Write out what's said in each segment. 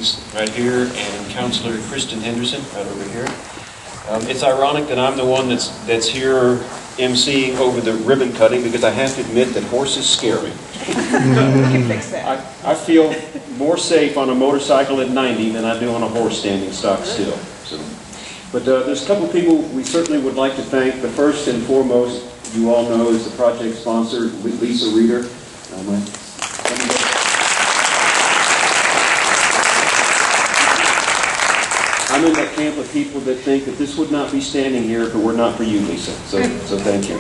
Keys right here, and Councilor Kristen Henderson right over here. It's ironic that I'm the one that's here emceeing over the ribbon cutting, because I have to admit that horses scare me. We can fix that. I feel more safe on a motorcycle at 90 than I do on a horse standing stock still. So, but there's a couple of people we certainly would like to thank. The first and foremost, you all know, is the project sponsor, Lisa Reeder. I'm in that camp of people that think that this would not be standing here if it were not for you, Lisa. So thank you.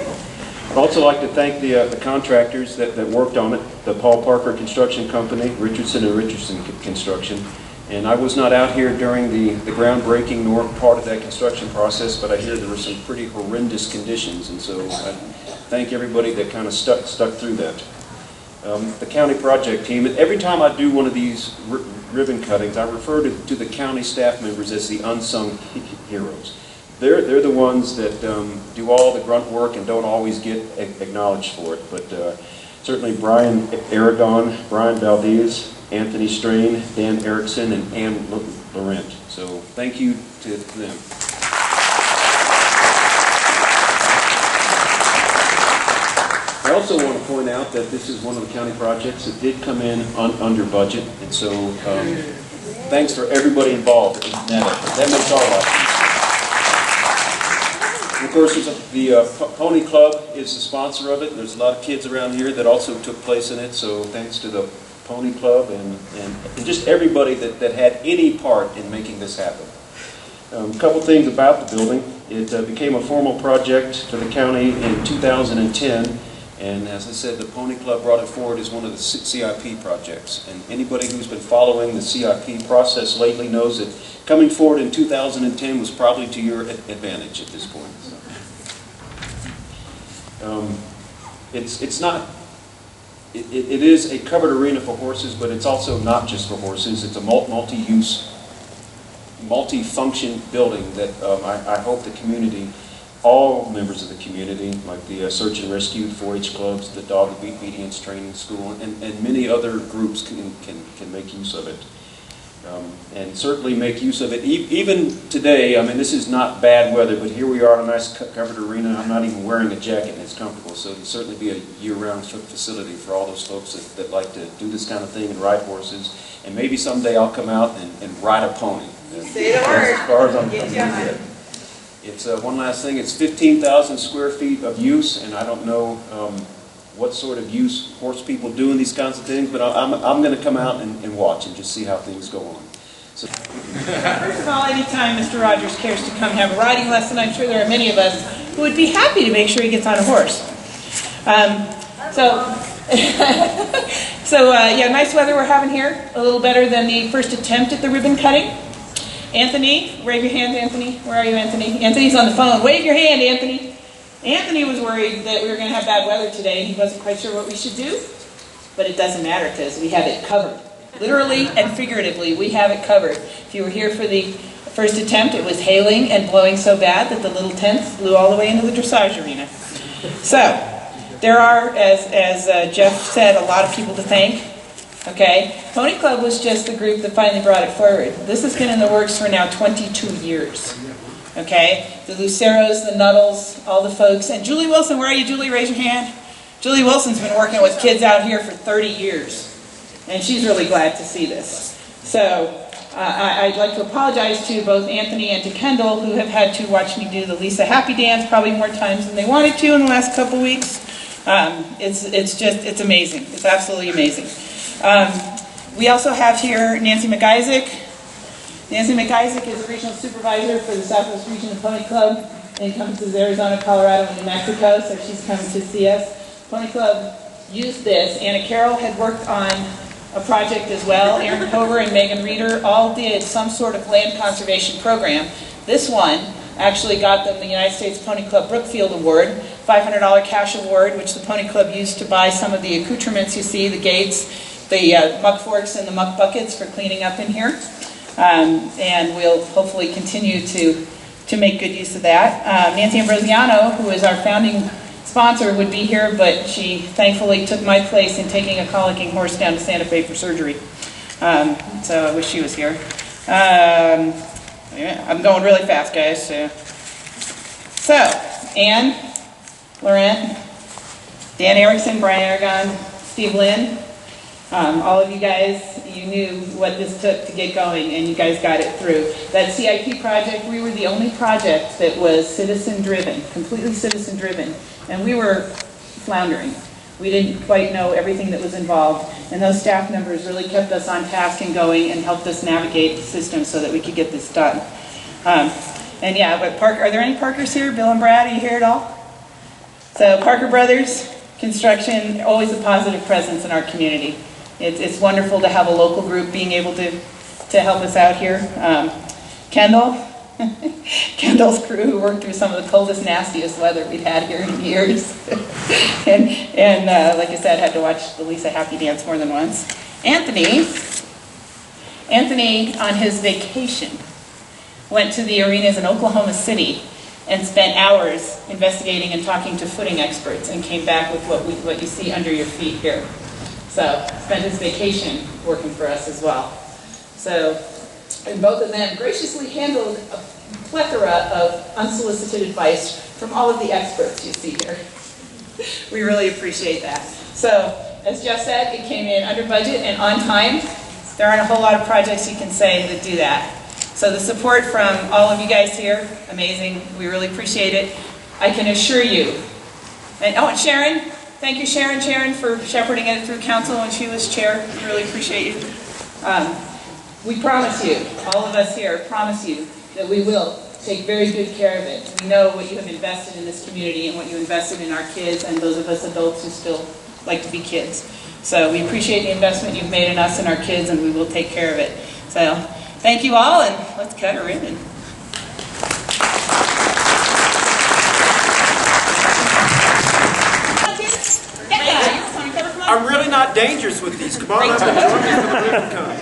I'd also like to thank the contractors that worked on it, the Paul Parker Construction Company, Richardson and Richardson Construction. And I was not out here during the groundbreaking nor part of that construction process, but I hear there were some pretty horrendous conditions, and so I thank everybody that kind of stuck through that. The county project team, every time I do one of these ribbon cuttings, I refer to the county staff members as the unsung heroes. They're the ones that do all the grunt work and don't always get acknowledged for it. But certainly Brian Aragon, Brian Valdez, Anthony Strain, Dan Erickson, and Ann Laurent. So thank you to them. I also want to point out that this is one of the county projects that did come in under budget, and so thanks for everybody involved in that effort. That makes our life easier. Of course, the Pony Club is the sponsor of it. There's a lot of kids around here that also took place in it, so thanks to the Pony Club and just everybody that had any part in making this happen. A couple things about the building. It became a formal project for the county in 2010. And as I said, the Pony Club brought it forward as one of the CIP projects. And anybody who's been following the CIP process lately knows that coming forward in 2010 was probably to your advantage at this point. It is a covered arena for horses, but it's also not just for horses. It's a multi-use, multi-function building that I hope the community, all members of the community, like the Search and Rescue, 4-H clubs, the Dog Obedience Training School, and many other groups can make use of it. And certainly make use of it. Even today, I mean, this is not bad weather, but here we are in a nice covered arena. I'm not even wearing a jacket and it's comfortable, so it'll certainly be a year-round facility for all those folks that like to do this kind of thing and ride horses. And maybe someday I'll come out and ride a pony. Say the word. As far as I'm concerned. It's one last thing. It's 15,000 square feet of use, and I don't know what sort of use horse people do in these kinds of things, but I'm going to come out and watch and just see how things go on. So. First of all, anytime Mr. Rogers cares to come have a riding lesson, I'm sure there are many of us who would be happy to make sure he gets on a horse. Yeah, nice weather we're having here. A little better than the first attempt at the ribbon cutting. Anthony, wave your hand, Anthony. Where are you, Anthony? Anthony's on the phone. Wave your hand, Anthony. Anthony was worried that we were going to have bad weather today. He wasn't quite sure what we should do, but it doesn't matter because we have it covered. Literally and figuratively, we have it covered. If you were here for the first attempt, it was hailing and blowing so bad that the little tents blew all the way into the dressage arena. So, there are, as Jeff said, a lot of people to thank. Okay, Pony Club was just the group that finally brought it forward. This has been in the works for now 22 years. Okay, the Luceros, the Nuttles, all the folks, and Julie Wilson. Where are you, Julie? Raise your hand. Julie Wilson's been working with kids out here for 30 years, and she's really glad to see this. So I'd like to apologize to both Anthony and to Kendall, who have had to watch me do the Lisa Happy Dance probably more times than they wanted to in the last couple weeks. It's amazing. It's absolutely amazing. We also have here Nancy McIsaac. Nancy McIsaac is a regional supervisor for the Southwest Region of Pony Club. It encompasses Arizona, Colorado, and New Mexico, so she's coming to see us. Pony Club used this. Anna Carroll had worked on a project as well. Aaron Cover and Megan Reeder all did some sort of land conservation program. This one actually got them the United States Pony Club Brookfield Award, $500 cash award, which the Pony Club used to buy some of the accoutrements you see, the gates, the muck forks and the muck buckets for cleaning up in here. And we'll hopefully continue to make good use of that. Nancy Ambrosiano, who is our founding sponsor, would be here, but she thankfully took my place in taking a colicking horse down to Santa Fe for surgery. So I wish she was here. Yeah, I'm going really fast, guys. So Ann, Laurent, Dan Erickson, Brian Aragon, Steve Lynn, all of you guys, you knew what this took to get going, and you guys got it through. That CIP project, we were the only project that was citizen-driven, completely citizen-driven, and we were floundering. We didn't quite know everything that was involved, and those staff members really kept us on task and going and helped us navigate the system so that we could get this done. And yeah, but Parker, are there any Parkers here? Bill and Brad, are you here at all? So Parker Brothers Construction, always a positive presence in our community. It's wonderful to have a local group being able to help us out here. Kendall's crew, who worked through some of the coldest, nastiest weather we've had here in years. and like I said, had to watch the Lisa Happy dance more than once. Anthony, on his vacation, went to the arenas in Oklahoma City and spent hours investigating and talking to footing experts and came back with what you see under your feet here. So spent his vacation working for us as well. So, and both of them graciously handled a plethora of unsolicited advice from all of the experts you see here. We really appreciate that. So, as Jeff said, it came in under budget and on time. There aren't a whole lot of projects you can say that do that. So the support from all of you guys here, amazing. We really appreciate it. I can assure you. And Sharon, thank you Sharon for shepherding it through council when she was chair. We really appreciate you. We promise you, all of us here promise you that we will take very good care of it. We know what you have invested in this community and what you invested in our kids and those of us adults who still like to be kids. So we appreciate the investment you've made in us and our kids, and we will take care of it. So thank you all, and let's cut a ribbon. I'm really not dangerous with these. Come on up and join me for the ribbon cut.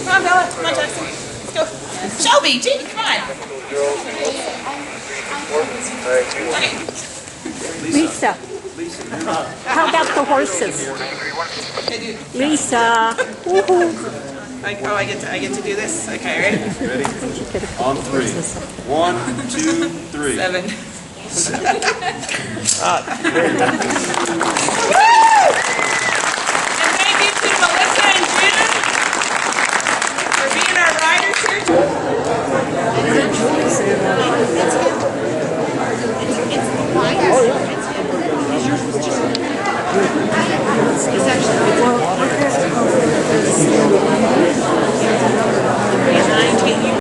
Come on, Bella. Come on, Jackson. Let's go. Shelby, Jean, come on. Okay. Lisa, how about the horses? Lisa, woohoo! I get to do this. Okay, ready? Ready? On three. 1, 2, 3. 7.